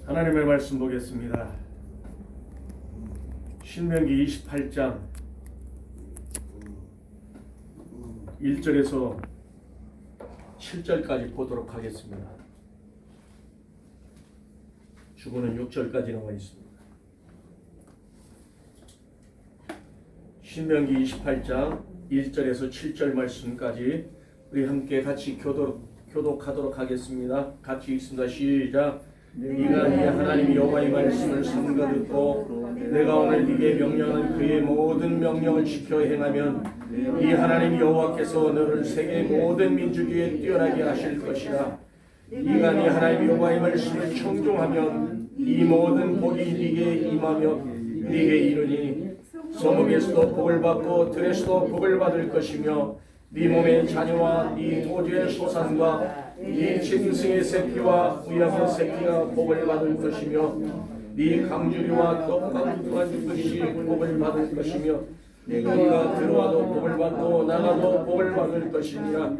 하나님의 말씀 보겠습니다. 신명기 28장 1절에서 7절까지 보도록 하겠습니다. 주보는 6절까지 나와 있습니다. 신명기 28장 1절에서 7절 말씀까지 우리 함께 같이 교독하도록 하겠습니다. 같이 읽습니다. 시작. 네가 네 하나님 여호와의 말씀을 삼가 듣고 내가 오늘 네게 명령하는 그의 모든 명령을 지켜 행하면 네 하나님 여호와께서 너를 세계 모든 민족 위에 뛰어나게 하실 것이라. 네가 네 하나님 여호와의 말씀을 청종하면 이 모든 복이 네게 임하며 네게 이르니 성읍에서도 복을 받고 들에서도 복을 받을 것이며 네 몸의 자녀와 네 토지의 소산과 네 짐승의 새끼와 우양의 새끼가 복을 받을 것이며 네 강주리와 떡강주한 것이 복을 받을 것이며 네가 들어와도 복을 받고 나가도 복을 받을 것이니라.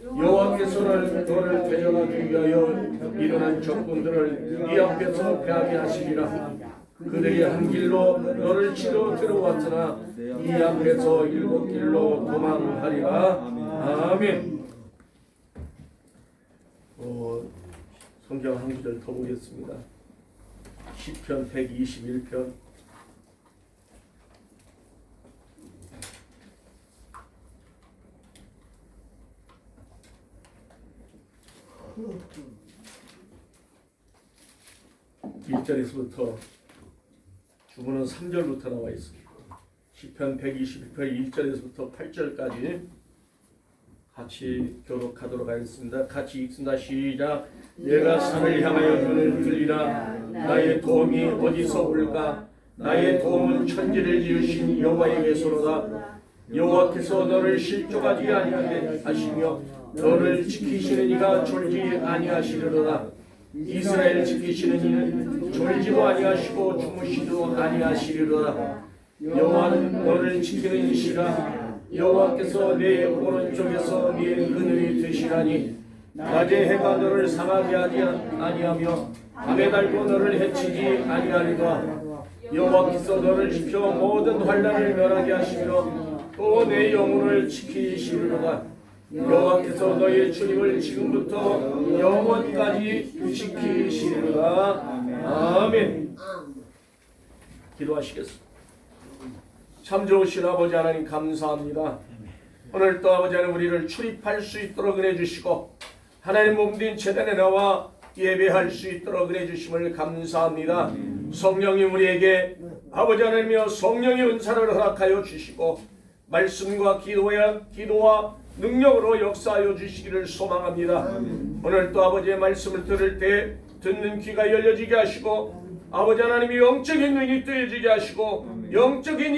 여호와께서 너를 데려가기 위하여 일어난 적군들을 네 앞에서 패하게 하시리라. 그들이 한 길로 너를 치러 들어왔으나 네 앞에서 7길로 도망하리라. 아멘. 성경 한 구절 더 보겠습니다. 시편 121편 1절에서부터 주문은 3절부터 나와 있습니다. 시편 121편 1절에서부터 8절까지 같이 교독하도록 하겠습니다. 같이 읽습니다. 시작. 내가 산을 향하여 눈을 들리라. 나의 도움이 어디서 올까? 나의 도움은 천지를 지으신 여호와에게서로다. 여호와께서 너를 실족하지 아니하게 하시며 너를 지키시는 이가 졸지 아니하시리로다. 이스라엘 지키시는 이는 졸지도 아니하시고 주무시도 아니하시리로다. 여호와는 너를 지키는 이시라. 여호와께서 내 오른쪽에서 네 그늘이 되시라니. 낮에 해가 너를 상하게 하지 아니하며 밤에 달고 너를 해치지 아니하리라. 여호와께서 너를 지켜 모든 환난을 면하게 하시며 또 내 영혼을 지키시리로다. 여호와께서 너의 출입을 지금부터 영원까지 지키시리로다. 아멘. 기도하시겠습니다. 참 좋으신 아버지 하나님 감사합니다. 오늘 또 아버지 하나님 우리를 출입할 수 있도록 은혜 주시고 하나님 몸된 제단에 나와 예배할 수 있도록 은혜 주심을 감사합니다. 성령님 우리에게 아버지 하나님이여 성령의 은사를 허락하여 주시고 말씀과 기도와 능력으로 역사하여 주시기를 소망합니다. 오늘 또 아버지의 말씀을 들을 때 듣는 귀가 열려지게 하시고 아버지 하나님이 영적인 눈이 뜨여지게 하시고 영적인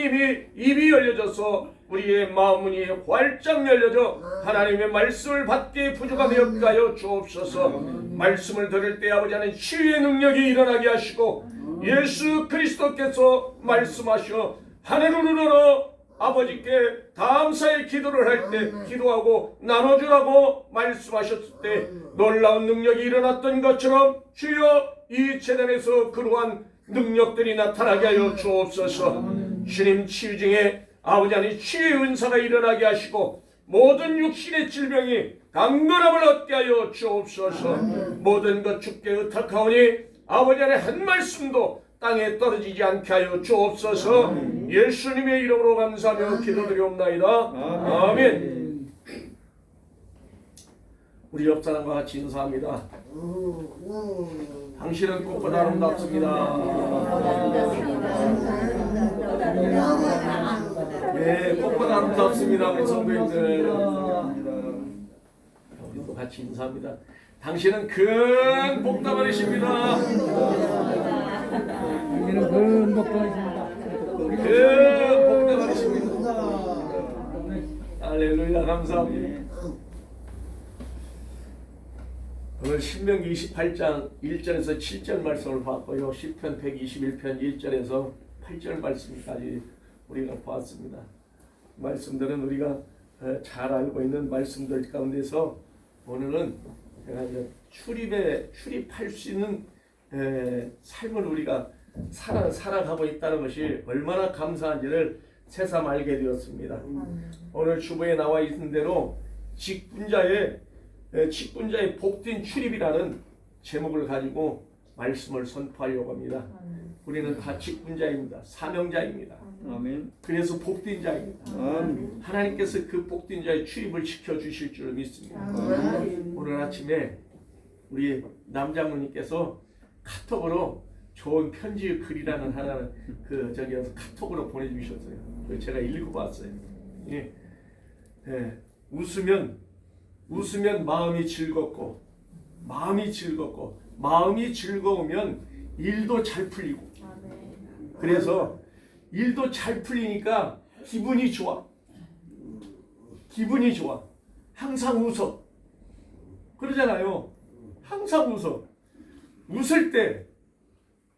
입이 열려져서 우리의 마음문이 활짝 열려져 하나님의 말씀을 받기에 부족함이 없게 하여 주옵소서. 말씀을 들을 때 아버지 하나님 치유의 능력이 일어나게 하시고 예수 그리스도께서 말씀하셔 하늘을 열어 아버지께 감사의 기도를 할 때 기도하고 나눠주라고 말씀하셨을 때 놀라운 능력이 일어났던 것처럼 주여 이 재단에서 그러한 능력들이 나타나게 하여 주옵소서. 주님 치유 중에 아버지 하나님 치유의 은사가 일어나게 하시고 모든 육신의 질병이 강건함을 얻게 하여 주옵소서. 모든 것 주께 의탁하오니 아버지 하나님 한 말씀도 땅에 떨어지지 않게 하여 주옵소서. 예수님의 이름으로 감사하며 기도드리옵나이다. 아멘. 우리 옆 사람과 같이 인사합니다. 당신은 꽃보다 아름답습니다. 네, 꽃보다 아름답습니다. 우리 성도님들. 우리도 같이 인사합니다. 당신은 큰 복덩어리십니다. 당신은 큰 복덩어리십니다. 큰 복덩어리십니다. 할렐루야. 감사합니다. 오늘 신명기 28장 1절에서 7절 말씀을 봤고요. 시편 121편 1절에서 8절 말씀까지 우리가 봤습니다. 말씀들은 우리가 잘 알고 있는 말씀들 가운데서 오늘은 제가 이제 출입할 수 있는 삶을 우리가 살아가고 있다는 것이 얼마나 감사한지를 새삼 알게 되었습니다. 오늘 주보에 나와 있는 대로 직분자의 복된 출입이라는 제목을 가지고 말씀을 선포하려고 합니다. 우리는 다 직분자입니다. 사명자입니다. 아멘. 그래서 복된 자입니다. 아멘. 하나님께서 그 복된 자의 출입을 지켜주실 줄 믿습니다. 오늘 아침에 우리 남장로님께서 카톡으로 좋은 편지 글이라는 하나는 카톡으로 보내주셨어요. 제가 읽어봤어요. 예. 웃으면 마음이 즐겁고 마음이 즐거우면 일도 잘 풀리고 그래서 일도 잘 풀리니까 기분이 좋아. 항상 웃어. 그러잖아요. 항상 웃어. 웃을 때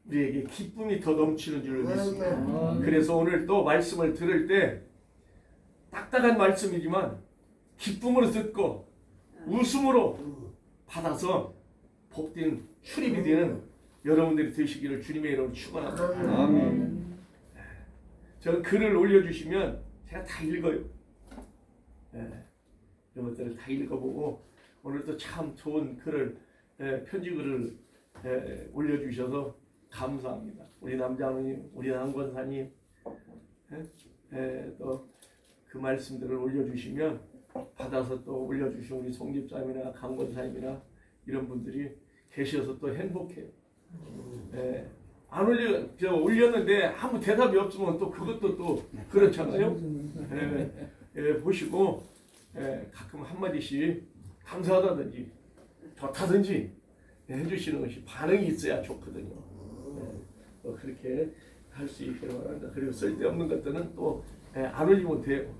우리에게 기쁨이 더 넘치는 줄 믿습니다. 그래서 오늘 또 말씀을 들을 때 딱딱한 말씀이지만 기쁨으로 듣고 웃음으로 받아서 복된 출입이 되는 여러분들이 되시기를 주님의 이름으로 축원합니다. 아멘. 저는 글을 올려주시면 제가 다 읽어요. 이런 것들을 다 읽어보고 오늘도 참 좋은 글을 편지글을 올려주셔서 감사합니다. 우리 남장로님, 우리 남권사님 또 그 말씀들을 올려주시면 받아서 또 올려주신 우리 송집사님이나 강권사님이나 이런 분들이 계셔서 또 행복해요. 안 올렸는데 아무 대답이 없으면 또 그것도 또 그렇잖아요. 보시고 가끔 한마디씩 감사하다든지 좋다든지 해주시는 것이 반응이 있어야 좋거든요. 그렇게 할 수 있기를 바랍니다. 그리고 쓸데없는 것들은 또 안 올리면 돼요.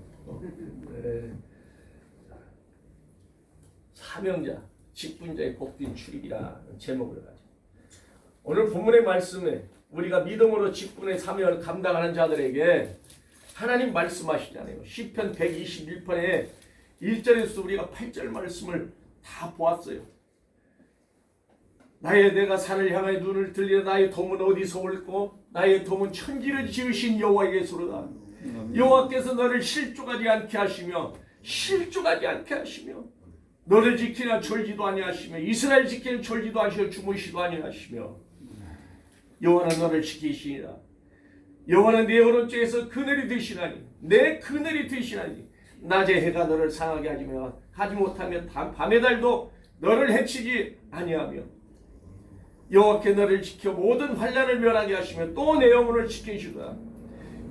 사명자, 직분자의 복된 출입이라는 제목을 가지고 오늘 본문의 말씀에 우리가 믿음으로 직분의 사명을 감당하는 자들에게 하나님 말씀하시잖아요. 시편 121편에 1절에서 우리가 8절 말씀을 다 보았어요. 내가 산을 향하여 눈을 들리라. 나의 도움은 어디서 올고 나의 도움은 천지를 지으신 여호와에게서로다. 여호와께서 너를 실족하지 않게 하시며 너를 지키나 졸지도 아니하시며 이스라엘 지키는 졸지도 아니하시며 주무시도 아니하시며 여호와는 너를 지키시니라. 여호와는 네 오른쪽에서 그늘이 되시나니 내 그늘이 되시나니 낮에 해가 너를 상하게 하지 못하며 밤의 달도 너를 해치지 아니하며 여호와께 너를 지켜 모든 환난을 멸하게 하시며 또 내 영혼을 지키시도다.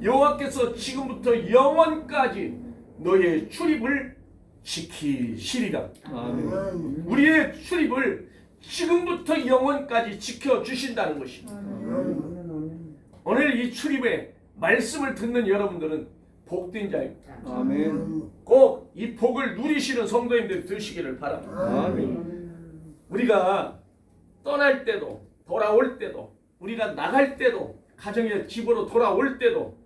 여호와께서 지금부터 영원까지 너의 출입을 지키시리라. 아멘. 우리의 출입을 지금부터 영원까지 지켜주신다는 것입니다. 오늘 이 출입의 말씀을 듣는 여러분들은 복된 자입니다. 아멘. 꼭 이 복을 누리시는 성도님들이 되시기를 바랍니다. 아멘. 우리가 떠날 때도 돌아올 때도 우리가 나갈 때도 가정의 집으로 돌아올 때도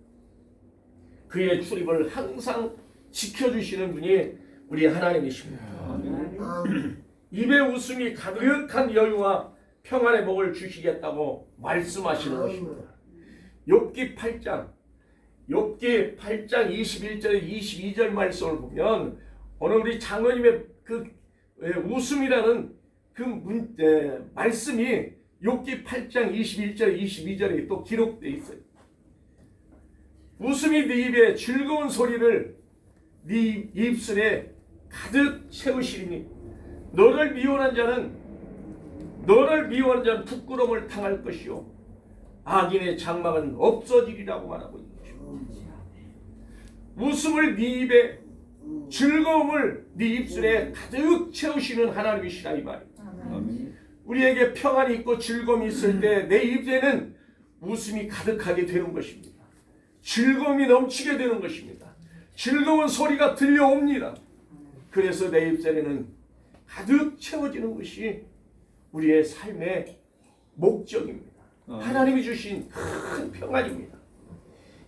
그의 출입을 항상 지켜주시는 분이 우리 하나님이십니다. 입에 웃음이 가득한 여유와 평안의 복을 주시겠다고 말씀하시는 것입니다. 욥기 8장 21절에 22절 말씀을 보면 오늘 우리 장로님의 그 웃음이라는 그 말씀이 욥기 8장 21절 22절에 또 기록되어 있어요. 웃음이 네 입에 즐거운 소리를 네 입술에 가득 채우시리니 너를 미워하는 자는 부끄러움을 당할 것이요 악인의 장막은 없어지리라고 말하고 있는 것입니다. 웃음을 네 입에 즐거움을 네 입술에 가득 채우시는 하나님이시라 이 말입니다. 아멘. 우리에게 평안이 있고 즐거움이 있을 때 내 입에는 웃음이 가득하게 되는 것입니다. 즐거움이 넘치게 되는 것입니다. 즐거운 소리가 들려옵니다. 그래서 내 입술에는 가득 채워지는 것이 우리의 삶의 목적입니다. 하나님이 주신 큰 평안입니다.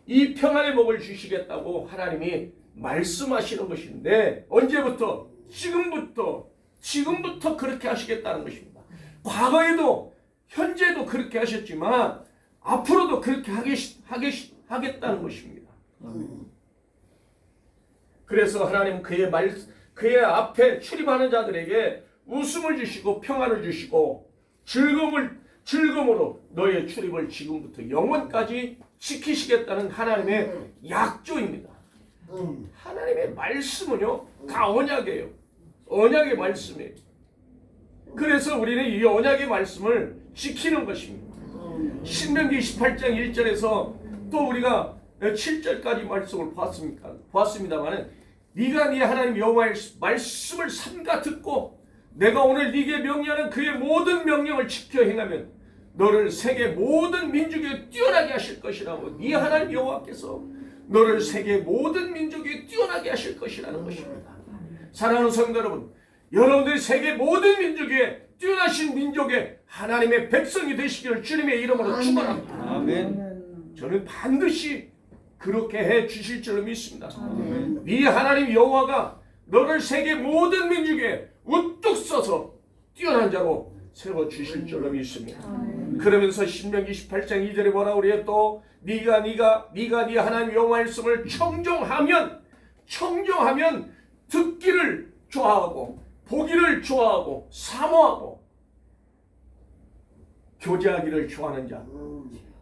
이 평안의 복을 주시겠다고 하나님이 말씀하시는 것인데 언제부터? 지금부터 그렇게 하시겠다는 것입니다. 과거에도 현재도 그렇게 하셨지만 앞으로도 그렇게 하겠다는 것입니다. 그래서 하나님 그의 앞에 출입하는 자들에게 웃음을 주시고 평안을 주시고 즐거움으로 너의 출입을 지금부터 영원까지 지키시겠다는 하나님의 약조입니다. 하나님의 말씀은요 다 언약이에요. 언약의 말씀이에요. 그래서 우리는 이 언약의 말씀을 지키는 것입니다. 신명기 28장 1절에서 또 우리가 7절까지 말씀을 보았습니다만 네가 네 하나님 여호와의 말씀을 삼가 듣고 내가 오늘 네게 명령하는 그의 모든 명령을 지켜 행하면 너를 세계 모든 민족에 뛰어나게 하실 것이라고 네 하나님 여호와께서 너를 세계 모든 민족에 뛰어나게 하실 것이라는 것입니다. 사랑하는 성도 여러분, 여러분들이 세계 모든 민족에 뛰어나신 민족의 하나님의 백성이 되시기를 주님의 이름으로 축원합니다. 아멘. 저는 반드시 그렇게 해 주실 줄로 믿습니다. 네 하나님 여호와가 너를 세계 모든 민족에 우뚝 서서 뛰어난 자로 세워 주실 줄로 믿습니다. 그러면서 신명기 18장 2절에 뭐라 그래요? 또 네가 네 하나님 여호와의 말씀을 청종하면 듣기를 좋아하고 보기를 좋아하고 사모하고 교제하기를 좋아하는 자.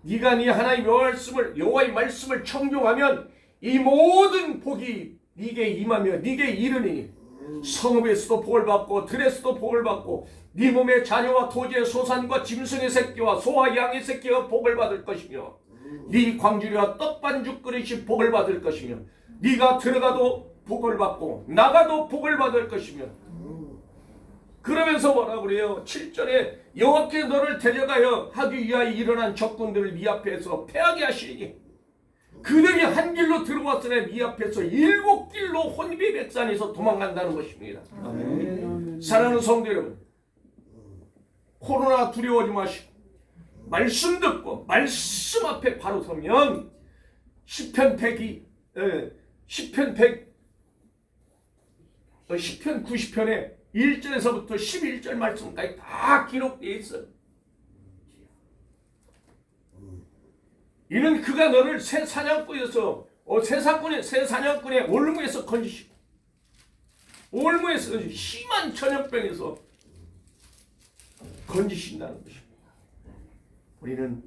네가 네 하나님 여호와의 말씀을 청종하면 이 모든 복이 네게 임하며 네게 이르니 성읍에서도 복을 받고 들에서도 복을 받고 네 몸의 자녀와 토지의 소산과 짐승의 새끼와 소와 양의 새끼가 복을 받을 것이며 네 광주리와 떡반죽 그릇이 복을 받을 것이며 네가 들어가도 복을 받고 나가도 복을 받을 것이며 그러면서 뭐라고 그래요? 7절에 여호와께 너를 데려가여 하기 위하여 일어난 적군들을 네 앞에서 패하게 하시니 그들이 한 길로 들어왔으나 네 앞에서 7길로 혼비백산에서 도망간다는 것입니다. 아멘. 사랑하는 성도 여러분, 코로나 두려워하지 마시고 말씀 듣고 말씀 앞에 바로 서면 시편 90편에 1절에서부터 11절 말씀까지 다 기록되어 있어요. 이는 그가 너를 새 사냥꾼에서 새 사냥꾼의 올무에서 건지시고 올무에서 심한 전염병에서 건지신다는 것입니다. 우리는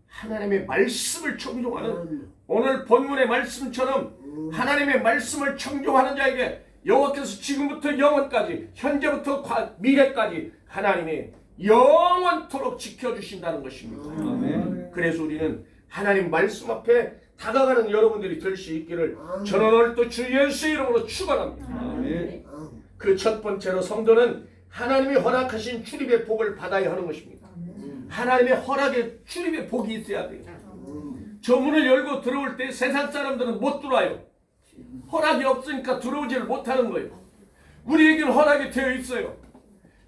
하나님의 말씀을 청종하는 오늘 본문의 말씀처럼 하나님의 말씀을 청종하는 자에게 여호와께서 지금부터 영원까지 현재부터 미래까지 하나님의 영원토록 지켜주신다는 것입니다. 아멘. 그래서 우리는 하나님 말씀 앞에 다가가는 여러분들이 될 수 있기를 저는 오늘 또 주 예수의 이름으로 축원합니다. 아멘. 그 첫 번째로 성도는 하나님이 허락하신 출입의 복을 받아야 하는 것입니다. 하나님의 허락에 출입의 복이 있어야 돼요. 저 문을 열고 들어올 때 세상 사람들은 못 들어와요. 허락이 없으니까 들어오지를 못하는 거예요. 우리에게는 허락이 되어 있어요.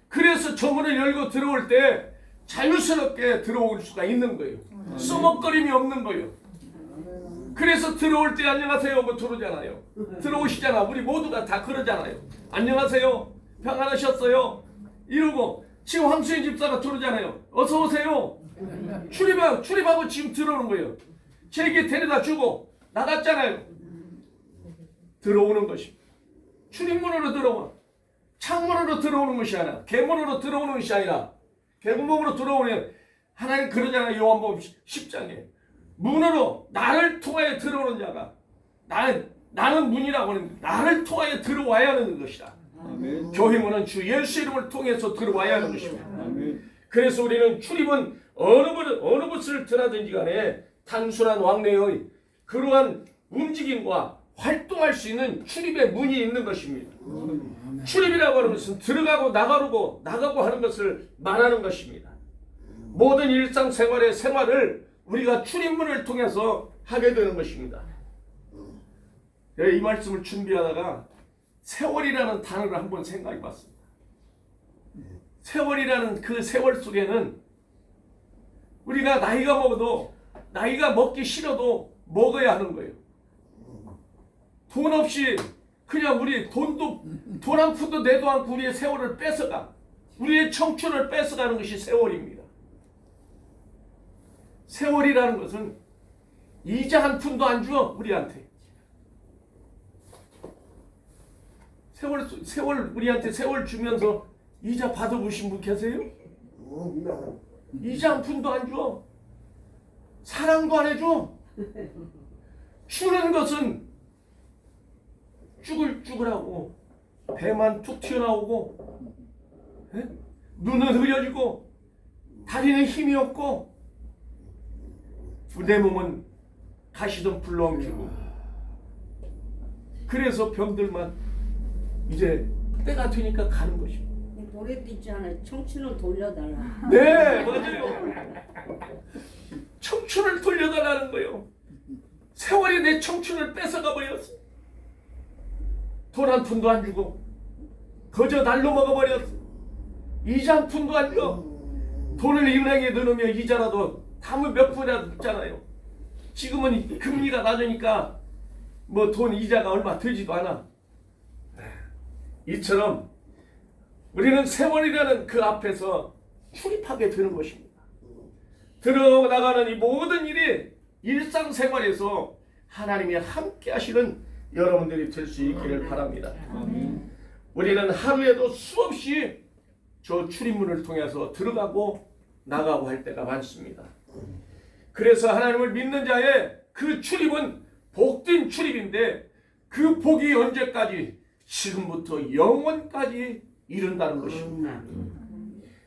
그래서 저 문을 열고 들어올 때 자유스럽게 들어올 수가 있는 거예요. 써먹거림이 없는 거예요. 그래서 들어올 때 안녕하세요 하고 들어오잖아요. 들어오시잖아. 우리 모두가 다 그러잖아요. 안녕하세요. 평안하셨어요. 이러고 지금 황수인 집사가 들어오잖아요. 어서 오세요. 출입하고 지금 들어오는 거예요. 제게 데려다 주고 나갔잖아요. 들어오는 것입니다. 출입문으로 들어와. 창문으로 들어오는 것이 아니라 계문으로 들어오는 것이 아니라 계문으로 들어오면 하나님 그러잖아요. 요한복음 10장에 문으로 나를 통하여 들어오는 자가 나는 문이라고 하는 나를 통하여 들어와야 하는 것이다. 아멘. 교회 문은 주 예수 이름을 통해서 들어와야 하는 것입니다. 아멘. 그래서 우리는 출입은 어느 곳을 드나든지 간에 단순한 왕래의 그러한 움직임과 활동할 수 있는 출입의 문이 있는 것입니다. 출입이라고 하는 것은 들어가고 나가고 하는 것을 말하는 것입니다. 모든 일상생활의 생활을 우리가 출입문을 통해서 하게 되는 것입니다. 이 말씀을 준비하다가 세월이라는 단어를 한번 생각해 봤습니다. 세월이라는 그 세월 속에는 우리가 나이가 먹어도 나이가 먹기 싫어도 먹어야 하는 거예요. 돈 없이 그냥 우리 돈 한 푼도 내도 않고 우리의 세월을 뺏어가 우리의 청춘을 뺏어가는 것이 세월입니다. 세월이라는 것은 이자 한 푼도 안 줘 우리한테. 세월 우리한테 세월 주면서 이자 받아보신 분 계세요? 이자 한 푼도 안 줘. 사랑도 안 해줘. 주는 것은 쭈글쭈글하고 배만 툭 튀어나오고 눈은 흐려지고 다리는 힘이 없고 내 몸은 가시던 불로 엉키고 그래서 병들만 이제 때가 되니까 가는 것입니다. 노래도 있잖아요. 청춘을 돌려달라. 네, 맞아요. 청춘을 돌려달라는 거예요. 세월이 내 청춘을 뺏어가 버렸어. 돈 한 푼도 안 주고 거저 날로 먹어버렸어. 이자 한 푼도 안 줘. 돈을 은행에 넣으면 이자라도 담을 몇 푼이라도 있잖아요. 지금은 금리가 낮으니까 뭐 돈 이자가 얼마 되지도 않아. 이처럼 우리는 세월이라는 그 앞에서 출입하게 되는 것입니다. 들어나가는 이 모든 일이 일상생활에서 하나님이 함께 하시는 여러분들이 될 수 있기를 바랍니다. 우리는 하루에도 수없이 저 출입문을 통해서 들어가고 나가고 할 때가 많습니다. 그래서 하나님을 믿는 자의 그 출입은 복된 출입인데 그 복이 언제까지? 지금부터 영원까지 이른다는 것입니다.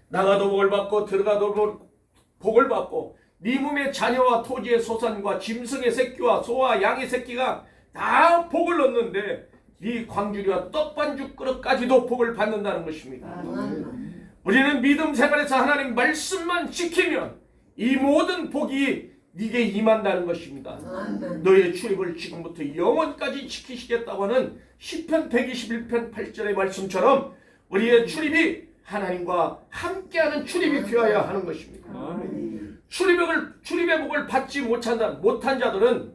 나가도 복을 받고 들어가도 복을 받고 네 몸의 자녀와 토지의 소산과 짐승의 새끼와 소와 양의 새끼가 다 복을 얻는데 네 광주리와 떡반죽 그릇까지도 복을 받는다는 것입니다. 우리는 믿음 생활에서 하나님 말씀만 지키면 이 모든 복이 네게 임한다는 것입니다. 너의 출입을 지금부터 영원까지 지키시겠다고 하는 시편 121편 8절의 말씀처럼 우리의 출입이 하나님과 함께하는 출입이 되어야 하는 것입니다. 출입의 복을 받지 못한 자들은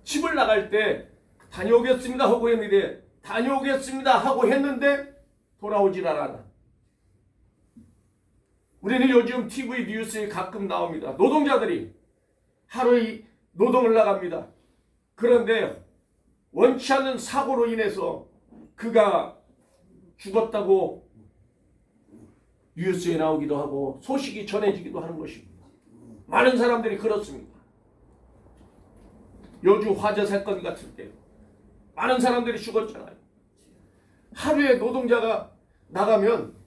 집을 나갈 때 다녀오겠습니다 하고 했는데 다녀오겠습니다 하고 했는데 돌아오질 않아. 우리는 요즘 TV 뉴스에 가끔 나옵니다. 노동자들이 하루에 노동을 나갑니다. 그런데 원치 않는 사고로 인해서 그가 죽었다고 뉴스에 나오기도 하고 소식이 전해지기도 하는 것입니다. 많은 사람들이 그렇습니다. 여주 화재 사건 같은 때 많은 사람들이 죽었잖아요. 하루에 노동자가 나가면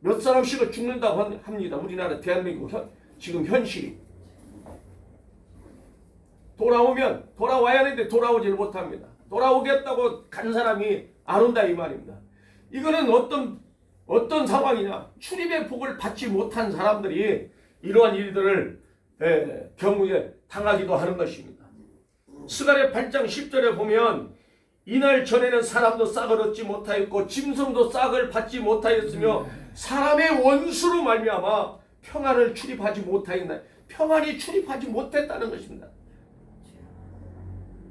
몇 사람씩은 죽는다고 합니다. 우리나라 대한민국 지금 현실이. 돌아와야 하는데 돌아오지를 못합니다. 돌아오겠다고 간 사람이 안 온다 이 말입니다. 이거는 어떤 상황이냐? 출입의 복을 받지 못한 사람들이 이러한 일들을 경우에 당하기도 하는 것입니다. 스가랴 8장 10절에 보면 이날 전에는 사람도 싹을 얻지 못하였고 짐승도 싹을 받지 못하였으며 사람의 원수로 말미암아 평안을 출입하지 못하였나. 평안이 출입하지 못했다는 것입니다.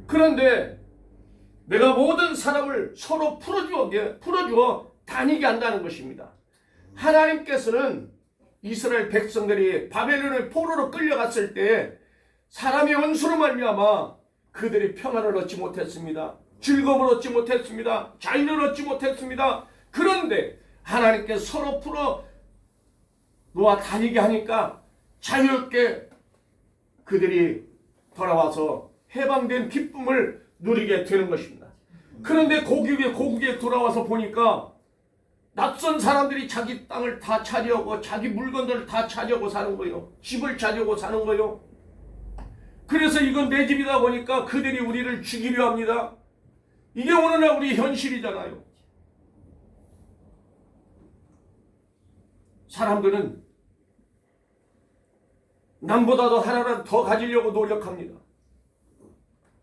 그런데 내가 모든 사람을 서로 풀어주어 다니게 한다는 것입니다. 하나님께서는 이스라엘 백성들이 바벨론의 포로로 끌려갔을 때 사람의 원수로 말미암아 그들이 평안을 얻지 못했습니다. 즐거움을 얻지 못했습니다. 자유를 얻지 못했습니다. 그런데 하나님께 서로 풀어 놓아 다니게 하니까 자유롭게 그들이 돌아와서 해방된 기쁨을 누리게 되는 것입니다. 그런데 고국에 돌아와서 보니까 낯선 사람들이 자기 땅을 다 차지하고 자기 물건들을 다 차지하고 사는 거예요. 집을 차지하고 사는 거예요. 그래서 이건 내 집이다 보니까 그들이 우리를 죽이려 합니다. 이게 오늘날 우리 현실이잖아요. 사람들은 남보다도 하나를 더 가지려고 노력합니다.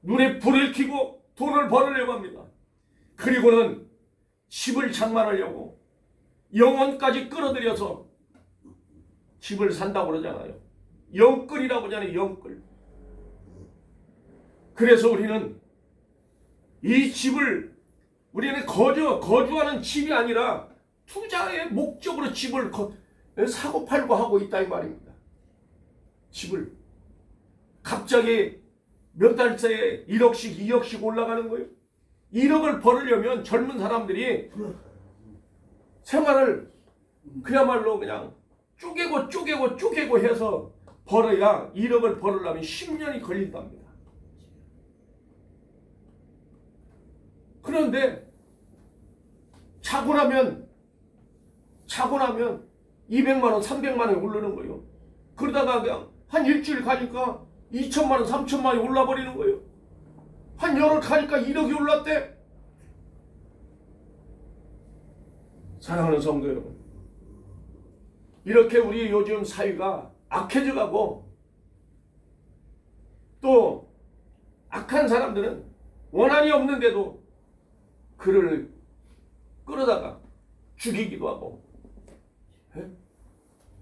눈에 불을 켜고 돈을 벌으려고 합니다. 그리고는 집을 장만하려고 영혼까지 끌어들여서 집을 산다고 그러잖아요. 영끌이라고 하잖아요. 영끌. 그래서 우리는 이 집을 우리는 거주하는 집이 아니라 투자의 목적으로 집을 사고 팔고 하고 있다 이 말입니다. 집을 갑자기 몇 달 새에 1억씩 2억씩 올라가는 거예요. 1억을 벌으려면 젊은 사람들이 생활을 그야말로 그냥 쪼개고 해서 벌어야 1억을 벌으려면 10년이 걸린답니다. 그런데 자고 나면 200만 원, 300만 원이 오르는 거예요. 그러다가 그냥 한 일주일 가니까 2천만 원, 3천만 원이 올라버리는 거예요. 한 열흘 가니까 1억이 올랐대. 사랑하는 성도 여러분, 이렇게 우리 요즘 사회가 악해져 가고 또 악한 사람들은 원한이 없는데도 그를 끌어다가 죽이기도 하고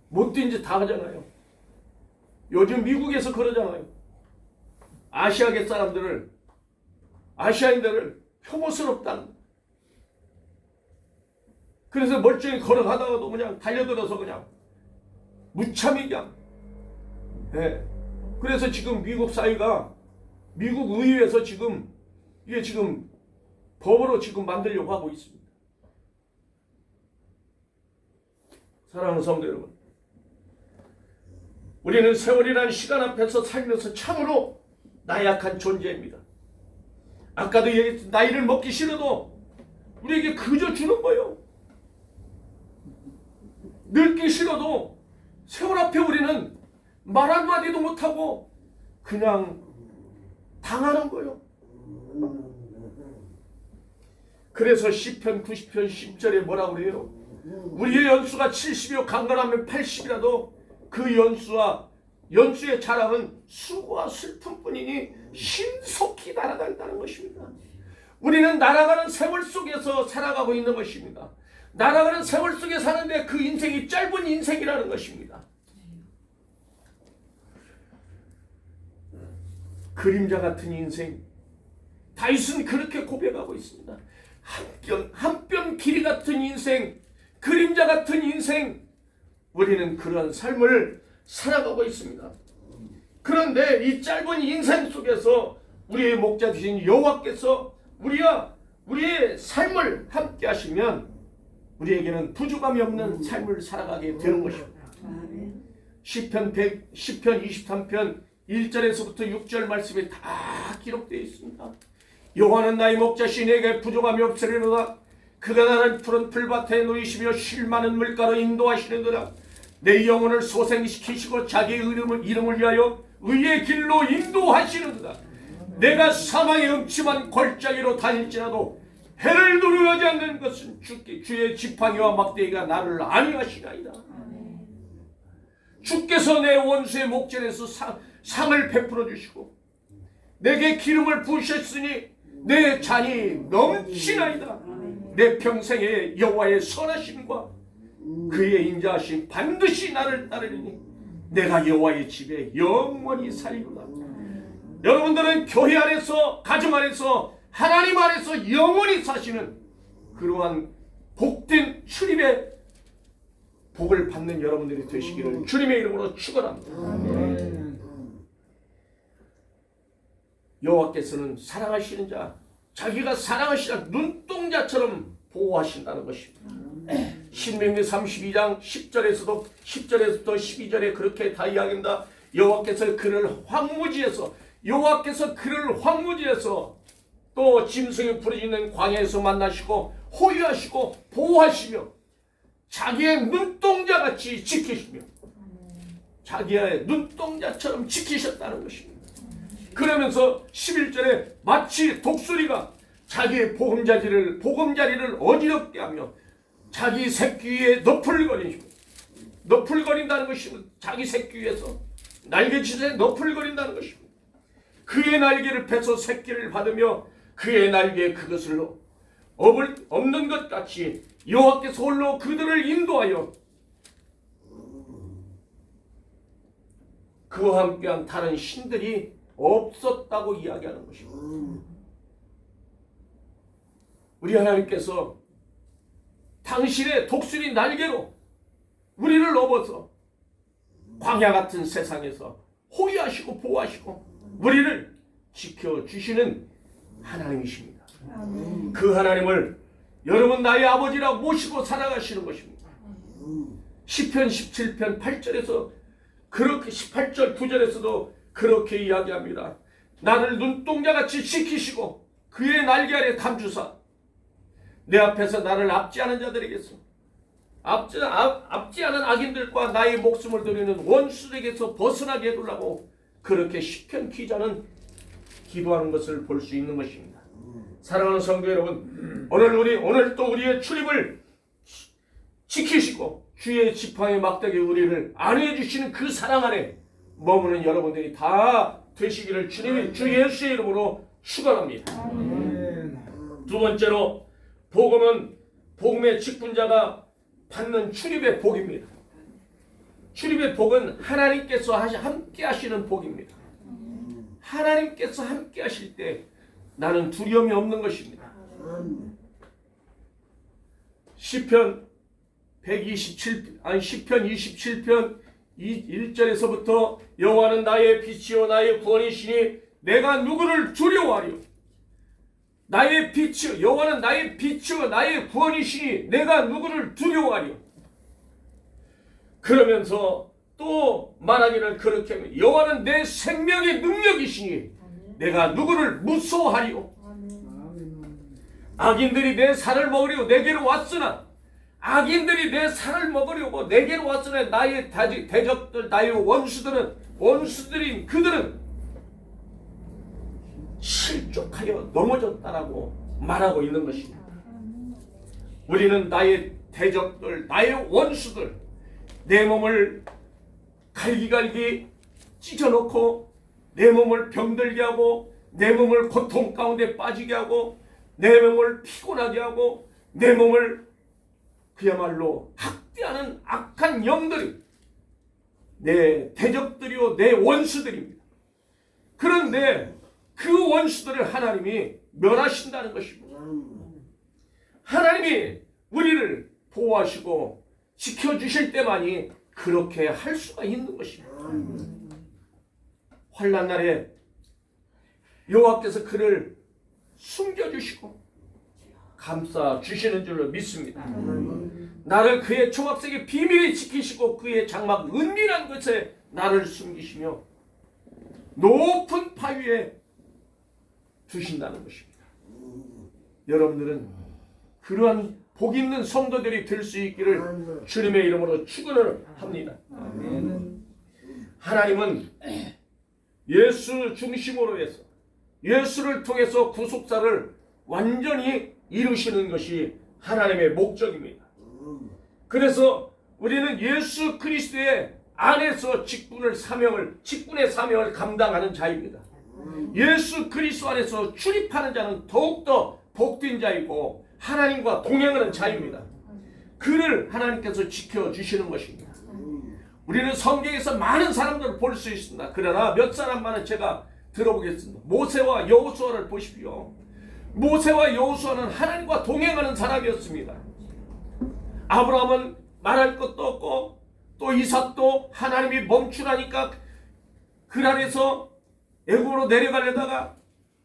못된 짓 다 하잖아요. 요즘 미국에서 그러잖아요. 아시아인들을 혐오스럽다는. 그래서 멀쩡히 걸어가다가도 그냥 달려들어서 그냥 무참히 그냥. 그래서 지금 미국 사회가 미국 의회에서 지금 이게 지금 법으로 지금 만들려고 하고 있습니다. 사랑하는 성도 여러분, 우리는 세월이라는 시간 앞에서 살면서 참으로 나약한 존재입니다. 아까도 얘기했듯이 나이를 먹기 싫어도 우리에게 그저 주는 거예요. 늙기 싫어도 세월 앞에 우리는 말 한마디도 못하고 그냥 당하는 거예요. 그래서 시편 90편 10절에 뭐라고 그래요? 우리의 연수가 70이요 강건하면 80이라도 그 연수의 자랑은 수고와 슬픔뿐이니 신속히 날아간다는 것입니다. 우리는 날아가는 세월 속에서 살아가고 있는 것입니다. 날아가는 세월 속에 사는데 그 인생이 짧은 인생이라는 것입니다. 그림자 같은 인생, 다윗은 그렇게 고백하고 있습니다. 한 뼘 길이 같은 인생, 그림자 같은 인생, 우리는 그런 삶을 살아가고 있습니다. 그런데 이 짧은 인생 속에서 우리의 목자 되신 여호와께서 우리의 삶을 함께 하시면 우리에게는 부족함이 없는 삶을 살아가게 되는 것입니다. 시편 23편 1절에서부터 6절 말씀에 다 기록되어 있습니다. 여호와는 나의 목자시니 내게 부족함이 없으리로다. 그가 나를 푸른 풀밭에 놓이시며 쉴 많은 물가로 인도하시는도다. 내 영혼을 소생시키시고 자기의 이름을 위하여 의의 길로 인도하시는도다. 내가 사망의 음침한 골짜기로 다닐지라도 해를 두려워하지 않는 것은 주의 지팡이와 막대기가 나를 안위하시나이다. 주께서 내 원수의 목전에서 상을 베풀어 주시고 내게 기름을 부으셨으니 내 잔이 넘치나이다. 내 평생에 여호와의 선하심과 그의 인자하심 반드시 나를 따르리니 내가 여호와의 집에 영원히 살리로다. 여러분들은 교회 안에서, 가정 안에서, 하나님 안에서 영원히 사시는 그러한 복된 출입의 복을 받는 여러분들이 되시기를 주님의 이름으로 축원합니다. 여호와께서는 사랑하시는 자, 자기가 사랑하시는 눈동자처럼 보호하신다는 것입니다. 신명기 32장 10절에서부터 12절에 그렇게 다 이야기합니다. 여호와께서 그를 황무지에서 또 짐승이 부르짖는 광야에서 만나시고 호위하시고 보호하시며 자기의 눈동자같이 지키시며 자기의 눈동자처럼 지키셨다는 것입니다. 그러면서 11절에 마치 독수리가 자기의 보금자리를 어지럽게 하며 자기 새끼 위에 너풀거린다는 것입니다. 자기 새끼 위에서 날개짓에 너풀거린다는 것입니다. 그의 날개를 펴서 새끼를 받으며 그의 날개에 그것을 없는 것 같이 여호와께서 홀로 그들을 인도하여 그와 함께한 다른 신들이 없었다고 이야기하는 것입니다. 우리 하나님께서 당신의 독수리 날개로 우리를 업어서 광야 같은 세상에서 호위하시고 보호하시고 우리를 지켜주시는 하나님이십니다. 그 하나님을 여러분 나의 아버지라고 모시고 살아가시는 것입니다. 시편 17편 8절에서 그렇게 18절 9절에서도 그렇게 이야기합니다. 나를 눈동자같이 지키시고 그의 날개 아래 감추사 내 앞에서 나를 압제하는 자들에게서 압제하는 악인들과 나의 목숨을 드리는 원수들에게서 벗어나게 해두라고 그렇게 시편 기자는 기도하는 것을 볼 수 있는 것입니다. 사랑하는 성도 여러분, 오늘 또 우리의 출입을 지키시고 주의 지팡이 막대기 우리를 안위해 주시는 그 사랑 안에 머무는 여러분들이 다 되시기를 주님의 주 예수의 이름으로 축원합니다. 두 번째로 복음의 직분자가 받는 출입의 복입니다. 출입의 복은 하나님께서 함께 하시는 복입니다. 하나님께서 함께 하실 때 나는 두려움이 없는 것입니다. 시편 27편 1절에서부터 여호와는 나의 빛이요 나의 구원이시니 내가 누구를 두려워하리요. 나의 빛이요 여호와는 나의 빛이요 나의 구원이시니 내가 누구를 두려워하리요. 그러면서 또 말하기를 그렇게 하면 여호와는 내 생명의 능력이시니 내가 누구를 무서워하리요. 악인들이 내 살을 먹으려고 내게로 왔으나 악인들이 내 살을 먹으려고 내게로 왔으나 나의 대적들 나의 원수들인 그들은 실족하여 넘어졌다라고 말하고 있는 것입니다. 우리는 나의 대적들 나의 원수들 내 몸을 갈기갈기 찢어놓고 내 몸을 병들게 하고 내 몸을 고통 가운데 빠지게 하고 내 몸을 피곤하게 하고 내 몸을 그야말로 학대하는 악한 영들이 내 대적들이요 내 원수들입니다. 그런데 그 원수들을 하나님이 멸하신다는 것입니다. 하나님이 우리를 보호하시고 지켜주실 때만이 그렇게 할 수가 있는 것입니다. 환난 날에 여호와께서 그를 숨겨주시고 감싸주시는 줄로 믿습니다. 나를 그의 초막색의 비밀이 지키시고 그의 장막 은밀한 것에 나를 숨기시며 높은 바위에 두신다는 것입니다. 여러분들은 그러한 복 있는 성도들이 될 수 있기를 주님의 이름으로 축원을 합니다. 하나님은 예수 중심으로 해서 예수를 통해서 구속사를 완전히 이루시는 것이 하나님의 목적입니다. 그래서 우리는 예수 그리스도의 안에서 직분의 사명을 감당하는 자입니다. 예수 그리스도 안에서 출입하는 자는 더욱더 복된 자이고 하나님과 동행하는 자입니다. 그를 하나님께서 지켜주시는 것입니다. 우리는 성경에서 많은 사람들을 볼 수 있습니다. 그러나 몇 사람만은 제가 들어보겠습니다. 모세와 여호수아를 보십시오. 모세와 여호수아는 하나님과 동행하는 사람이었습니다. 아브라함은 말할 것도 없고 또 이삭도 하나님이 멈추라니까 그랄에서 애굽으로 내려가려다가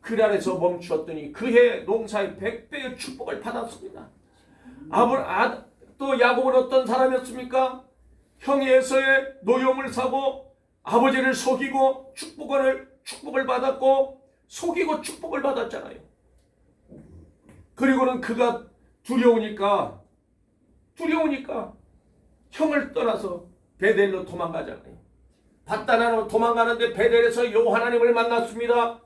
그랄에서 멈추었더니 그해 농사의 100배의 축복을 받았습니다. 또 야곱은 어떤 사람이었습니까? 형이 에서의 노여움을 사고 아버지를 속이고 축복을 받았고 속이고 축복을 받았잖아요. 그리고는 그가 두려우니까 형을 떠나서 베델로 도망가잖아요. 바다나로 도망가는데 베델에서 여호와 하나님을 만났습니다.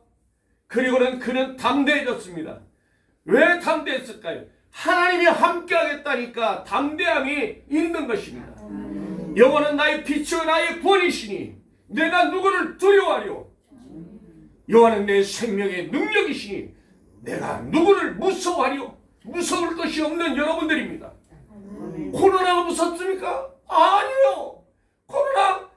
그리고는 그는 담대해졌습니다. 왜 담대했을까요? 하나님이 함께하겠다니까 담대함이 있는 것입니다. 여호와는 나의 빛이요 나의 구원이시니 내가 누구를 두려워하리요. 여호와는 내 생명의 능력이시니 내가 누구를 무서워하리요. 무서울 것이 없는 여러분들입니다. 코로나가 무섭습니까? 아니요. 코로나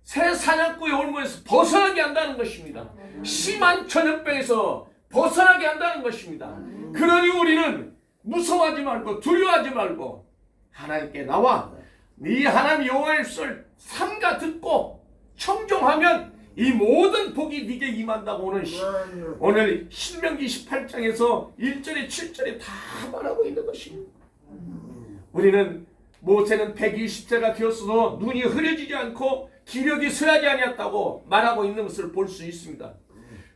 새 사냥꾼의 올무에서 벗어나게 한다는 것입니다. 심한 전염병에서 벗어나게 한다는 것입니다. 그러니 우리는 무서워하지 말고 두려워하지 말고 하나님께 나와 네 하나님 여호와의 설 삼가 듣고 청종하면 이 모든 복이 네게 임한다고 오늘 신명기 28장에서 1절에 7절에 다 말하고 있는 것입니다. 우리는 모세는 120세가 되었어도 눈이 흐려지지 않고 기력이 서야지 아니었다고 말하고 있는 것을 볼 수 있습니다.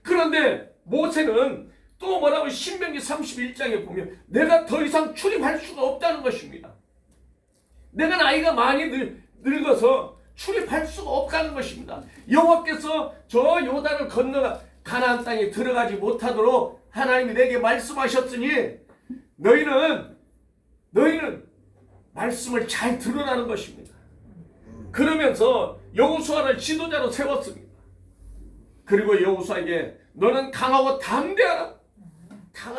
그런데 모세는 또 뭐라고 신명기 31장에 보면 내가 더 이상 출입할 수가 없다는 것입니다. 내가 나이가 많이 늙어서 출입할 수가 없다는 것입니다. 여호와께서 저 요단을 건너 가나안 땅에 들어가지 못하도록 하나님이 내게 말씀하셨으니 너희는 말씀을 잘 들으라는 것입니다. 그러면서 여호수아를 지도자로 세웠습니다. 그리고 여호수아에게 너는 강하고 담대하라.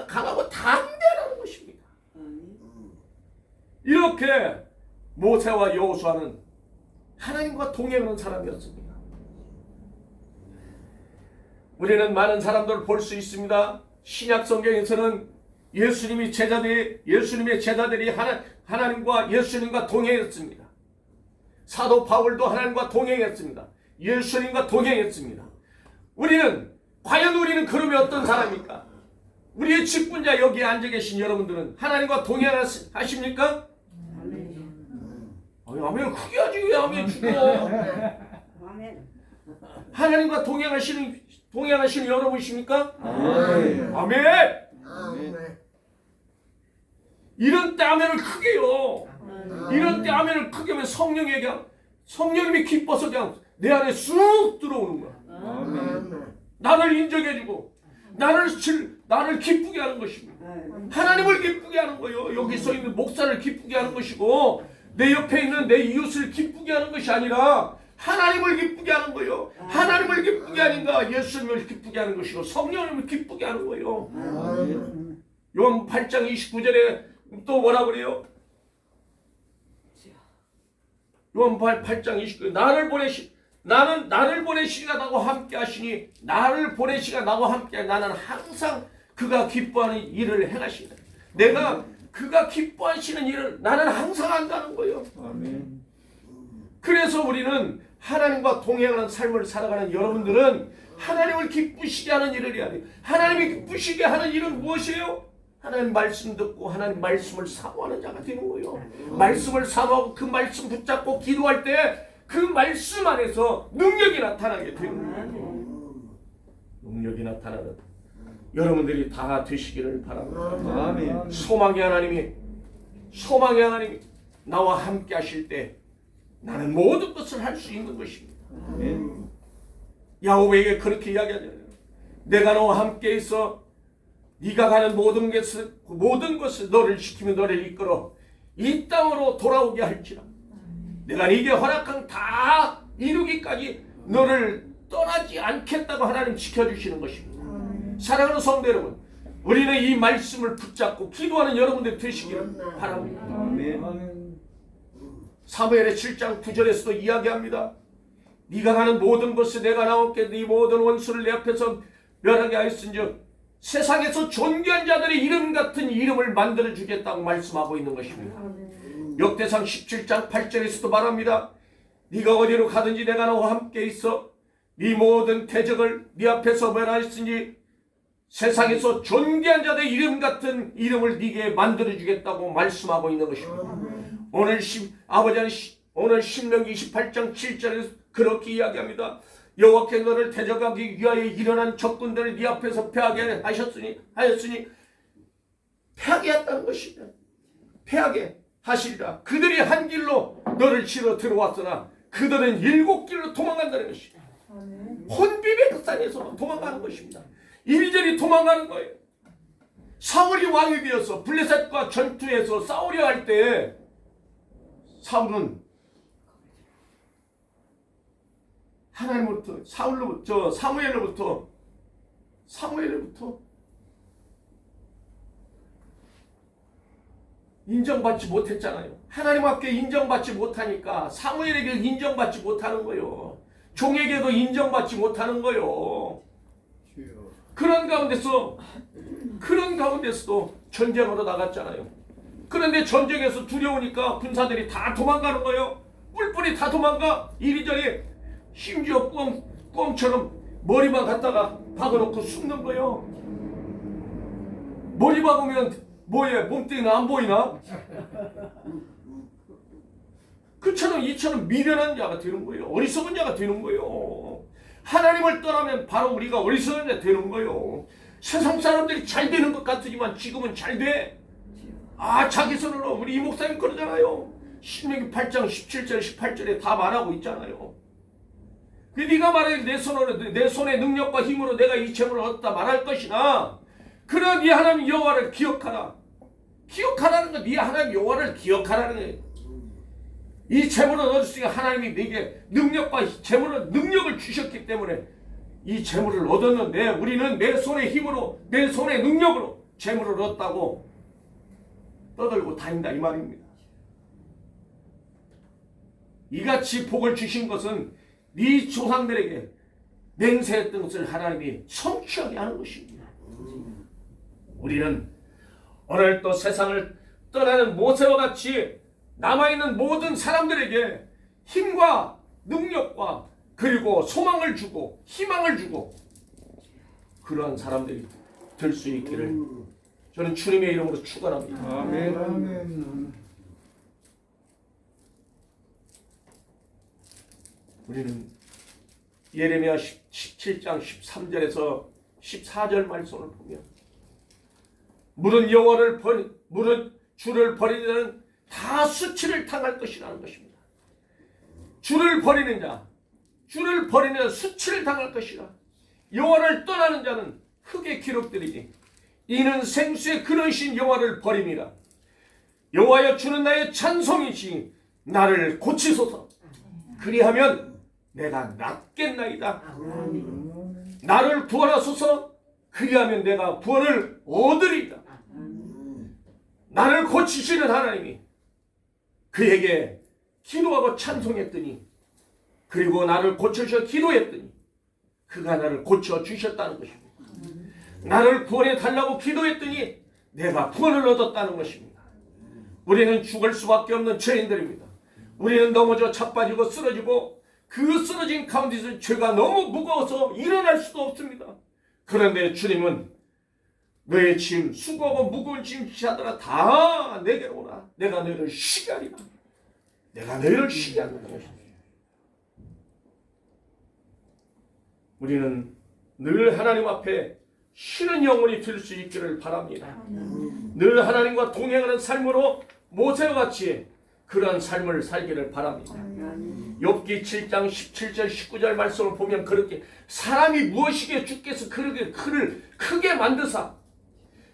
강하고 담대하라는 것입니다. 이렇게 모세와 여호수아는 하나님과 동행하는 사람이었습니다. 우리는 많은 사람들을 볼 수 있습니다. 신약 성경에서는 예수님의 제자들이 하나님과 예수님과 동행했습니다. 사도 바울도 하나님과 동행했습니다. 예수님과 동행했습니다. 과연 우리는 그러면 어떤 사람입니까? 우리의 직분자 여기에 앉아 계신 여러분들은 하나님과 동행하십니까? 아멘. 크게 하지 왜 아멘 주고. 하나님과 동행하시는 여러분이십니까? 아멘. 이런 때 아멘을 크게요. 이런 때 아멘을 크게 하면 성령님이 기뻐서 그냥 내 안에 쑥 들어오는 거야. 나를 인정해주고 나를 기쁘게 하는 것입니다. 하나님을 기쁘게 하는 거예요. 여기 서 있는 목사를 기쁘게 하는 것이고 내 옆에 있는 내 이웃을 기쁘게 하는 것이 아니라 하나님을 기쁘게 하는 거예요. 하나님을 기쁘게 하니까 예수님을 기쁘게 하는 것이고 성령님을 기쁘게 하는 거예요. 요한 8장 29절에 또 뭐라 그래요? 요한 8장 29절 나를 보내시기가 나고 함께 하시니 나를 보내시기가 나고 함께 하니 나는 항상 그가 기뻐하는 일을 행하시다. 내가 그가 기뻐하시는 일을 나는 항상 한다는 거예요. 아멘. 그래서 우리는 하나님과 동행하는 삶을 살아가는 여러분들은 하나님을 기쁘시게 하는 일을 해야 돼요. 하나님이 기쁘시게 하는 일은 무엇이에요? 하나님 말씀 듣고 하나님 말씀을 사모하는 자가 되는 거예요. 말씀을 사모하고 그 말씀 붙잡고 기도할 때 그 말씀 안에서 능력이 나타나게 되는 거예요. 능력이 나타나는 여러분들이 다 되시기를 바랍니다. 아멘. 소망의 하나님이 나와 함께 하실 때 나는 모든 것을 할 수 있는 것입니다. 아멘. 야곱에게 그렇게 이야기하잖아요. 내가 너와 함께 있어 네가 가는 모든 것을 너를 지키며 너를 이끌어 이 땅으로 돌아오게 할지라. 내가 네게 허락한 다 이루기까지 너를 떠나지 않겠다고 하나님 지켜주시는 것입니다. 사랑하는 성도 여러분, 우리는 이 말씀을 붙잡고 기도하는 여러분들 되시기를 바랍니다. 아멘. 사무엘의 7장 9절에서도 이야기합니다. 네가 가는 모든 곳에 내가 나오게 네 모든 원수를 내 앞에서 멸하게 하였은즉 세상에서 존귀한 자들의 이름 같은 이름을 만들어 주겠다고 말씀하고 있는 것입니다. 역대상 17장 8절에서도 말합니다. 네가 어디로 가든지 내가 너와 함께 있어 네 모든 대적을 네 앞에서 멸하였으니 세상에서 존귀한 자들의 이름 같은 이름을 네게 만들어 주겠다고 말씀하고 있는 것입니다. 오늘 신명기 28장 7절에서 그렇게 이야기합니다. 여호와께 너를 대적하기 위하여 일어난 적군들을 네 앞에서 패하게 하였으니 패하게 했다는 것이다. 패하게 하시리라. 그들이 한 길로 너를 치러 들어왔으나 그들은 7길로 도망간다는 것이다. 혼비백산 산에서 도망가는 것입니다. 이리저리 도망가는 거예요. 사울이 왕이 되어서 블레셋과 전투에서 싸우려 할 때 사울은 하나님으로부터 사무엘로부터 인정받지 못했잖아요. 하나님 앞에 인정받지 못하니까 사무엘에게 인정받지 못하는 거예요. 종에게도 인정받지 못하는 거예요. 그런 가운데서도 전쟁으로 나갔잖아요. 그런데 전쟁에서 두려우니까 군사들이 다 도망가는 거예요. 뿔뿔이 다 도망가. 이리저리 심지어 꿩처럼 머리만 갖다가 박아놓고 숨는 거예요. 머리 박으면 뭐해? 몸뚱이는 안 보이나? 그처럼 이처럼 미련한 자가 되는 거예요. 어리석은 자가 되는 거예요. 하나님을 떠나면 바로 우리가 어리석은 자가 되는 거예요. 세상 사람들이 잘 되는 것 같지만 지금은 잘 돼. 자기 손으로 우리 이 목사님 그러잖아요. 신명기 8장 17절 18절에 다 말하고 있잖아요. 네가 말해 내 손의 능력과 힘으로 내가 이 재물을 얻었다 말할 것이나 그러나 네 하나님 여호와를 기억하라. 기억하라는 건 네 하나님 여호와를 기억하라는 거예요. 이 재물을 얻었으니까 하나님이 네게 능력과 재물을 능력을 주셨기 때문에 이 재물을 얻었는데 우리는 내 손의 힘으로 내 손의 능력으로 재물을 얻었다고 떠들고 다닌다 이 말입니다. 이같이 복을 주신 것은 네 조상들에게 맹세했던 것을 하나님이 성취하게 하는 것입니다. 우리는 오늘 또 세상을 떠나는 모세와 같이 남아있는 모든 사람들에게 힘과 능력과 그리고 소망을 주고 희망을 주고 그러한 사람들이 될 수 있기를 저는 주님의 이름으로 축원합니다. 아멘. 아멘. 우리는 예레미야 17장 13절에서 14절 말씀을 보면 물은 주를 버리는 자는 다 수치를 당할 것이라는 것입니다. 주를 버리는 자 수치를 당할 것이라. 여호와를 떠나는 자는 흙에 기록되리니 이는 생수의 근원이신 여호와를 버림이라. 여호와여 주는 나의 찬송이시 나를 고치소서. 그리하면 내가 낫겠나이다. 나를 구원하소서. 그리하면 내가 구원을 얻으리이다. 나를 고치시는 하나님이 그에게 기도하고 찬송했더니 그리고 나를 고쳐주셔 기도했더니 그가 나를 고쳐주셨다는 것입니다. 나를 구원해 달라고 기도했더니 내가 구원을 얻었다는 것입니다. 우리는 죽을 수밖에 없는 죄인들입니다. 우리는 넘어져 자빠지고 쓰러지고 그 쓰러진 가운데서 죄가 너무 무거워서 일어날 수도 없습니다. 그런데 주님은 너의 짐 수고하고 무거운 짐 지하더라 다 내게로 오라. 내가 너희를 쉬게 하리라. 내가 너희를 쉬게 한다는 것입니다. 우리는 늘 하나님 앞에 쉬는 영혼이 될 수 있기를 바랍니다. 늘 하나님과 동행하는 삶으로 모세와 같이 그러한 삶을 살기를 바랍니다. 욥기 7장 17절 19절 말씀을 보면 그렇게 사람이 무엇이기에 주께서 그렇게 그를 크게 만드사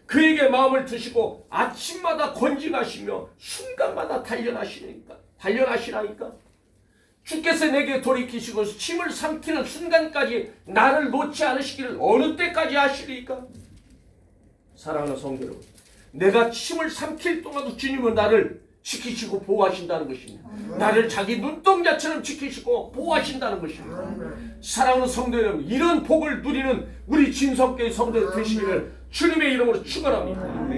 그에게 마음을 두시고 아침마다 권징하시며 순간마다 단련하시라니까. 주께서 내게 돌이키시고 침을 삼키는 순간까지 나를 놓지 않으시기를 어느 때까지 하시리까? 사랑하는 성도 여러분, 내가 침을 삼킬 동안도 주님은 나를 지키시고 보호하신다는 것입니다. 나를 자기 눈동자처럼 지키시고 보호하신다는 것입니다. 사랑하는 성도 여러분, 이런 복을 누리는 우리 진성교회 성도들 되시기를 주님의 이름으로 축원합니다.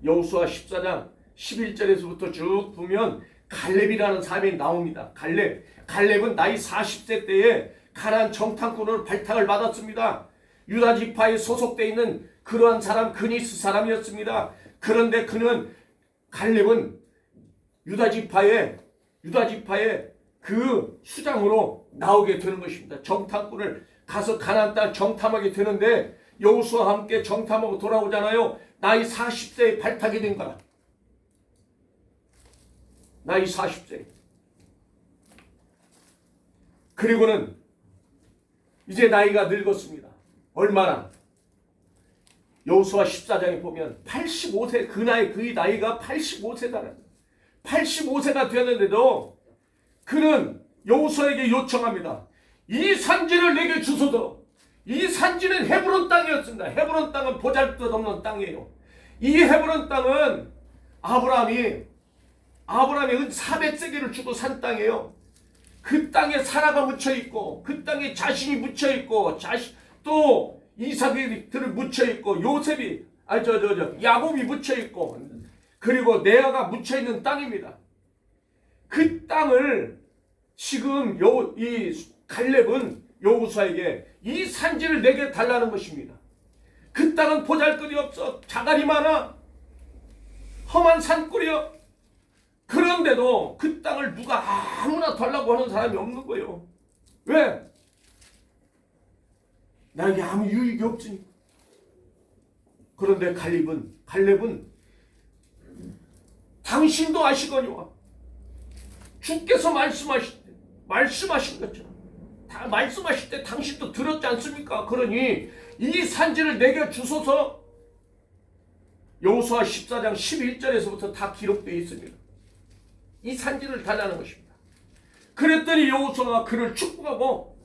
여호수아 14장 11절에서부터 쭉 보면 갈렙이라는 사람이 나옵니다. 갈렙은 나이 40세 때에 가나안 정탐꾼으로 발탁을 받았습니다. 유다 지파에 소속되어 있는 그러한 사람 그니스 사람이었습니다. 그런데 갈렙은 유다 지파의 그 수장으로 나오게 되는 것입니다. 정탐꾼을 가서 가나안 땅 정탐하게 되는데 여호수아와 함께 정탐하고 돌아오잖아요. 나이 40세에 발탁이 된 거라. 나이 40세. 그리고는 이제 나이가 늙었습니다. 얼마나? 여호수아 14장에 보면 85세 그의 나이가 85세다. 85세가 되었는데도 그는 여호수아에게 요청합니다. 이 산지를 내게 주소서. 이 산지는 헤브론 땅이었습니다. 헤브론 땅은 보잘것없는 땅이에요. 이 헤브론 땅은 아브라함이 400세기를 주고 산 땅이에요. 그 땅에 사라가 묻혀있고 그 땅에 자신이 묻혀있고 또 이삭이 들을 묻혀있고 요셉이 야곱이 묻혀 있고 그리고 레아가 묻혀 있는 땅입니다. 그 땅을 지금 이 갈렙은 여호수아에게 이 산지를 내게 달라는 것입니다. 그 땅은 보잘것이 없어. 자갈이 많아. 험한 산골이요. 그런데도 그 땅을 누가 아무나 달라고 하는 사람이 없는 거예요. 왜? 나에게 아무 유익이 없으니까. 그런데 갈렙은 당신도 아시거니와 주께서 말씀하신 것처럼 다 말씀하실 때 당신도 들었지 않습니까? 그러니 이 산지를 내게 주소서. 여호수아 14장 11절에서부터 다 기록되어 있습니다. 이 산지를 달라는 것입니다. 그랬더니 여호수아가 그를 축복하고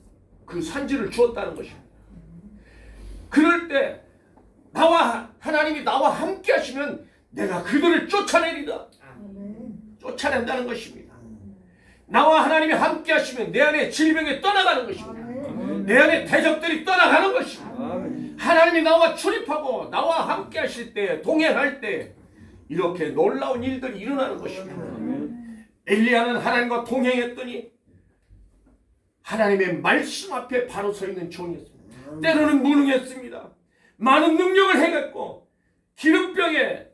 그 산지를 주었다는 것입니다. 그럴 때 하나님이 나와 함께 하시면 내가 그들을 쫓아내리다. 쫓아낸다는 것입니다. 나와 하나님이 함께 하시면 내 안에 질병이 떠나가는 것입니다. 내 안에 대적들이 떠나가는 것입니다. 하나님이 나와 출입하고 나와 함께 하실 때, 동행할 때 이렇게 놀라운 일들이 일어나는 것입니다. 엘리야는 하나님과 동행했더니 하나님의 말씀 앞에 바로 서 있는 종이었습니다. 때로는 무능했습니다. 많은 능력을 행했고 기름통에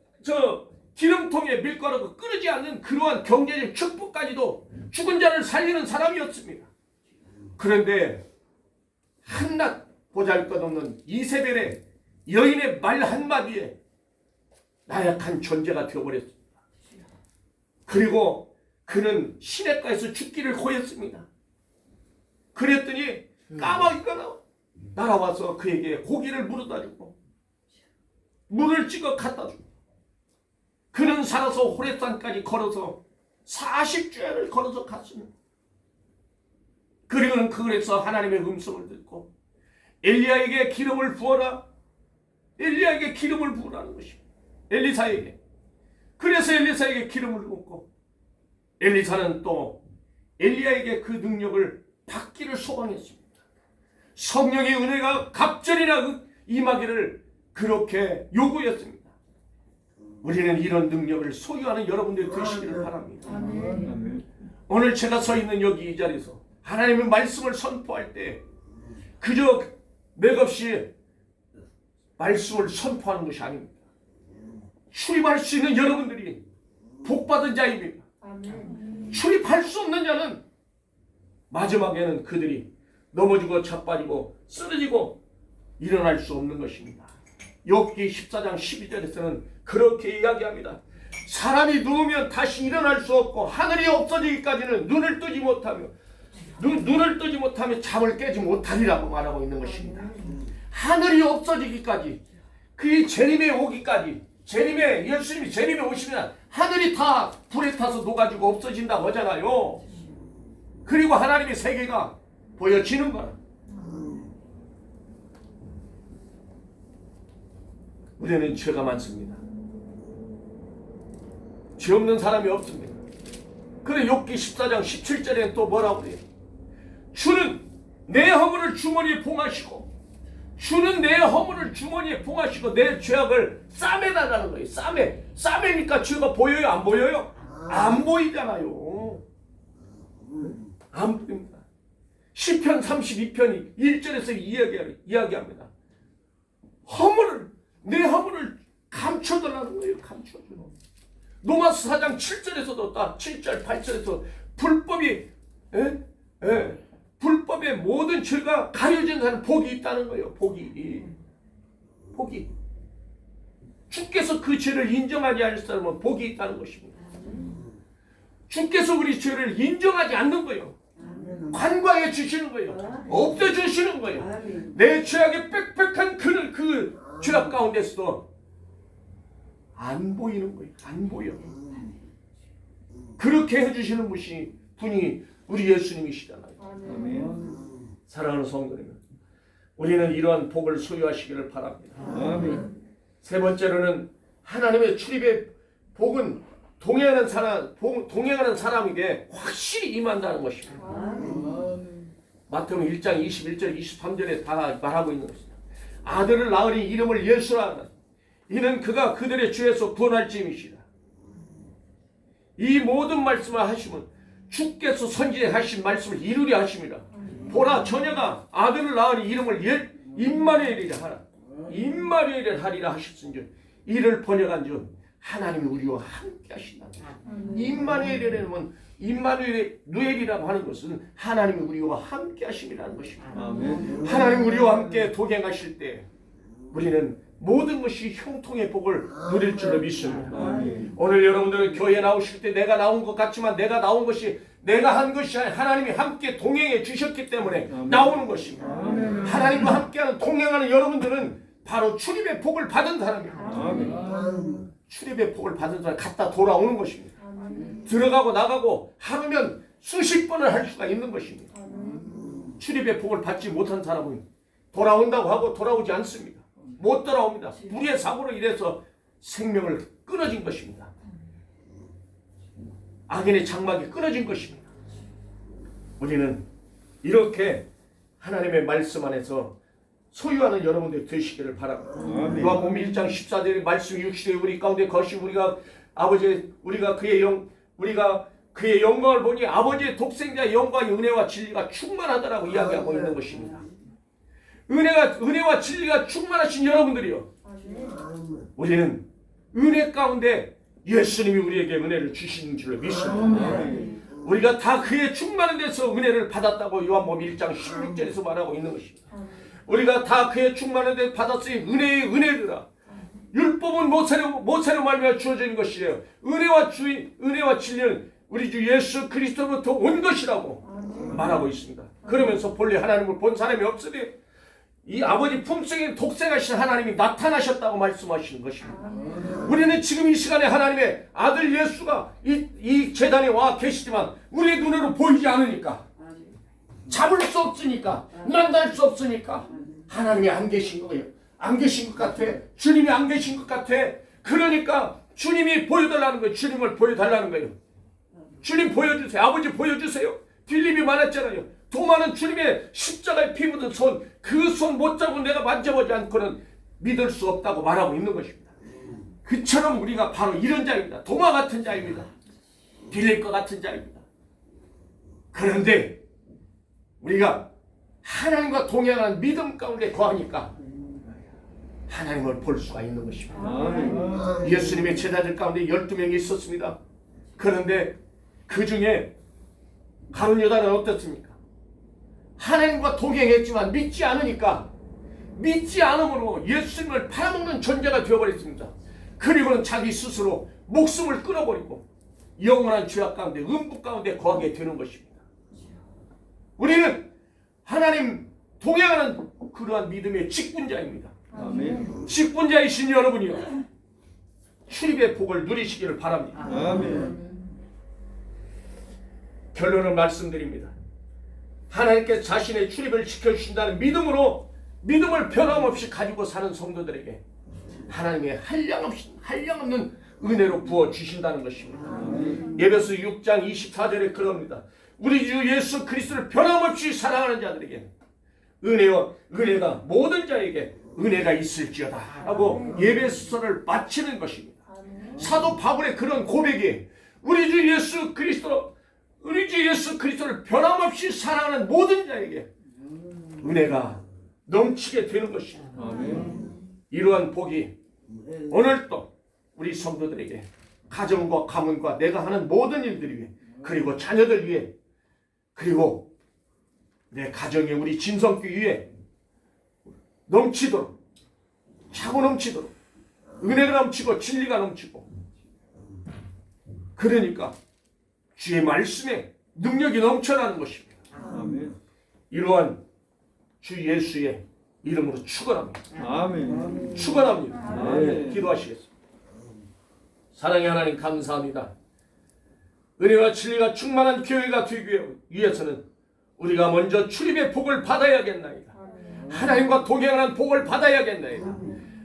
밀가루가 끓지 않는 그러한 경제적 축복까지도 죽은 자를 살리는 사람이었습니다. 그런데 한낱 보잘것없는 이세벨의 여인의 말 한마디에 나약한 존재가 되어버렸습니다. 그리고 그는 시냇가에서 죽기를 고했습니다. 그랬더니 까마귀가 날아와서 그에게 고기를 물어다 주고 물을 찍어 갖다 주고 그는 살아서 호렙산까지 걸어서 40주야를 걸어서 갔습니다. 그리고는 그에서 하나님의 음성을 듣고 엘리야에게 기름을 부어라. 엘리야에게 기름을 부으라는 것입니다. 엘리사에게. 그래서 엘리사에게 기름을 붓고 엘리사는 또 엘리야에게 그 능력을 받기를 소망했습니다. 성령의 은혜가 갑절이나 임하기를 그렇게 요구했습니다. 우리는 이런 능력을 소유하는 여러분들이 되시기를 바랍니다. 오늘 제가 서 있는 여기 이 자리에서 하나님의 말씀을 선포할 때 그저 맥없이 말씀을 선포하는 것이 아닙니다. 출입할 수 있는 여러분들이 복받은 자입니다. 출입할 수 없는 자는 마지막에는 그들이 넘어지고 자빠지고 쓰러지고 일어날 수 없는 것입니다. 욥기 14장 12절에서는 그렇게 이야기합니다. 사람이 누우면 다시 일어날 수 없고 하늘이 없어지기까지는 눈을 뜨지 못하며 잠을 깨지 못하리라고 말하고 있는 것입니다. 하늘이 없어지기까지 그 재림에 오기까지 예수님이 재림에 오시면 하늘이 다 불에 타서 녹아지고 없어진다고 하잖아요. 그리고 하나님의 세계가 보여지는 거라. 우리는 죄가 많습니다. 죄 없는 사람이 없습니다. 그래 욥기 14장 17절에는 또 뭐라고 그래요? 주는 내 허물을 주머니에 봉하시고 주는 내 허물을 주머니에 봉하시고 내 죄악을 싸매달라는 거예요. 싸매니까 죄가 보여요? 안 보여요? 안 보이잖아요. 안 보입니다. 시편 32편이 1절에서 이야기합니다. 내 허물을 감춰달라는 거예요. 감춰주는. 로마서 4장 7절에서도 딱 7절 8절에서 불법의 모든 죄가 가려진 사람 복이 있다는 거예요. 복이. 주께서 그 죄를 인정하지 않을 사람은 복이 있다는 것입니다. 주께서 우리 죄를 인정하지 않는 거예요. 관광해 주시는 거예요. 없애 주시는 거예요. 내 죄악의 빽빽한 그 죄악 가운데서도 안 보이는 거예요. 안 보여. 그렇게 해주시는 분이 우리 예수님이시잖아요. 사랑하는 성도님, 우리는 이러한 복을 소유하시기를 바랍니다. 세 번째로는 하나님의 출입의 복은 동행하는 사람에게 확실히 임한다는 것입니다. 마태복음 1장 21절 23절에 다 말하고 있는 것입니다. 아들을 낳으니 이름을 예수라 하라. 이는 그가 그들의 죄에서 구원할지임이시라. 이 모든 말씀을 하시면 주께서 선지하신 말씀을 이루려 하심이라. 보라 처녀가 아들을 낳으니 이름을 임마누엘이라 하라. 임마누엘을 하리라 하셨은즉 이를 번역한즉 하나님이 우리와 함께 하신다. 임마누엘이라는 임마누엘이라고 하는 것은 하나님이 우리와 함께 하심이라는 것입니다. 하나님이 우리와 함께 동행하실 때 우리는 모든 것이 형통의 복을 누릴 줄로 믿습니다. 오늘 여러분들 교회에 나오실 때 내가 나온 것 같지만 내가 나온 것이 내가 한 것이 아니라 하나님이 함께 동행해 주셨기 때문에 나오는 것입니다. 하나님과 함께하는 동행하는 여러분들은 바로 출입의 복을 받은 사람입니다. 출입의 복을 받은 사람 갔다 돌아오는 것입니다. 들어가고 나가고 하루면 수십 번을 할 수가 있는 것입니다. 출입의 복을 받지 못한 사람은 돌아온다고 하고 돌아오지 않습니다. 못 돌아옵니다. 불의 사고로 인해서 생명을 끊어진 것입니다. 악인의 장막이 끊어진 것입니다. 우리는 이렇게 하나님의 말씀 안에서 소유하는 여러분들 되시기를 바랍니다. 요한복음 1장 14절의 말씀 60대 우리 가운데 것이 우리가 그의 영광을 보니 아버지의 독생자의 영광의 은혜와 진리가 충만하다라고 이야기하고 있는 것입니다. 은혜와 진리가 충만하신 여러분들이요. 우리는 은혜 가운데 예수님이 우리에게 은혜를 주시는 줄로 믿습니다. 우리가 다 그의 충만한 데서 은혜를 받았다고 요한복음 1장 16절에서 말하고 있는 것입니다. 우리가 다 그의 충만한 데 받았으니 은혜의 은혜들아. 율법은 모세로 말미암아 주어진 것이에요. 은혜와 진리는 우리 주 예수 그리스도로부터 온 것이라고 말하고 있습니다. 그러면서 본래 하나님을 본 사람이 없으니 이 아버지 품속에 독생하신 하나님이 나타나셨다고 말씀하시는 것입니다. 우리는 지금 이 시간에 하나님의 아들 예수가 이 재단에 와 계시지만 우리의 눈으로 보이지 않으니까, 잡을 수 없으니까, 만날 수 없으니까 하나님이 안 계신 거예요. 안 계신 것 같아. 주님이 안 계신 것 같아. 그러니까 주님이 보여달라는 거예요. 주님을 보여달라는 거예요. 주님 보여주세요. 아버지 보여주세요. 빌립이 말했잖아요. 도마는 주님의 십자가에 피 묻은 손, 그 손 못 잡고 내가 만져보지 않고는 믿을 수 없다고 말하고 있는 것입니다. 그처럼 우리가 바로 이런 자입니다. 도마 같은 자입니다. 빌립과 같은 자입니다. 그런데 우리가 하나님과 동행하는 믿음 가운데 거하니까 하나님을 볼 수가 있는 것입니다. 예수님의 제자들 가운데 12명이 있었습니다. 그런데 그 중에 가룟 유다는 어떻습니까? 하나님과 동행했지만 믿지 않으니까, 믿지 않음으로 예수님을 팔아먹는 존재가 되어버렸습니다. 그리고는 자기 스스로 목숨을 끊어버리고 영원한 죄악 가운데 음부 가운데 거하게 되는 것입니다. 우리는 하나님 동행하는 그러한 믿음의 직분자입니다. 아멘. 직분자이신 여러분이요, 출입의 복을 누리시기를 바랍니다. 아멘. 결론을 말씀드립니다. 하나님께 자신의 출입을 지켜주신다는 믿음을 변함없이 가지고 사는 성도들에게 하나님의 한량없는 은혜로 부어주신다는 것입니다. 에베소 6장 24절에 그럽니다. 우리 주 예수 그리스도를 변함없이 사랑하는 자들에게 은혜가 모든 자에게 은혜가 있을지어다 하고 에베소서를 마치는 것입니다. 사도 바울의 그런 고백이 우리 주 예수 그리스도를 변함없이 사랑하는 모든 자에게 은혜가 넘치게 되는 것입니다. 이러한 복이 오늘도 우리 성도들에게 가정과 가문과 내가 하는 모든 일들 위해, 그리고 자녀들 위해, 그리고 내 가정에 우리 진성교 위에 넘치도록, 차고 넘치도록, 은혜가 넘치고 진리가 넘치고, 그러니까 주의 말씀에 능력이 넘쳐나는 것입니다. 아멘. 이러한 주 예수의 이름으로 축원합니다. 아멘. 축원합니다. 아멘. 기도하시겠습니다. 사랑의 하나님 감사합니다. 은혜와 진리가 충만한 교회가 되기 위해서는 우리가 먼저 출입의 복을 받아야겠나이다. 하나님과 동행하는 복을 받아야겠나이다.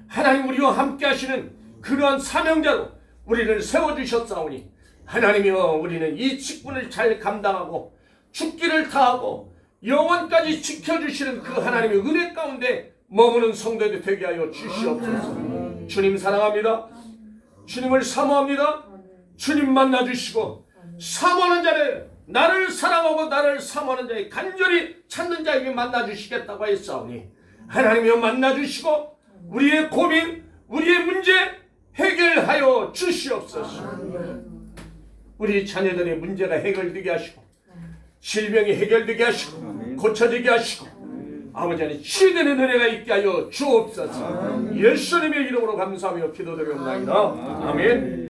하나님 우리와 함께 하시는 그러한 사명자로 우리를 세워주셨사오니 하나님이여, 우리는 이 직분을 잘 감당하고 죽기를 다하고 영원까지 지켜주시는 그 하나님의 은혜 가운데 머무는 성도들 되게 하여 주시옵소서. 주님 사랑합니다. 주님을 사모합니다. 주님 만나주시고 사모하는 자를 나를 사랑하고 나를 사모하는 자에 간절히 찾는 자에게 만나주시겠다고 했사오니 하나님이여 만나주시고 우리의 고민 우리의 문제 해결하여 주시옵소서. 우리 자녀들의 문제가 해결되게 하시고 질병이 해결되게 하시고 고쳐지게 하시고 아버지 안에 치유되는 은혜가 있게 하여 주옵소서. 예수님의 이름으로 감사하며 기도드리옵나이다. 아멘.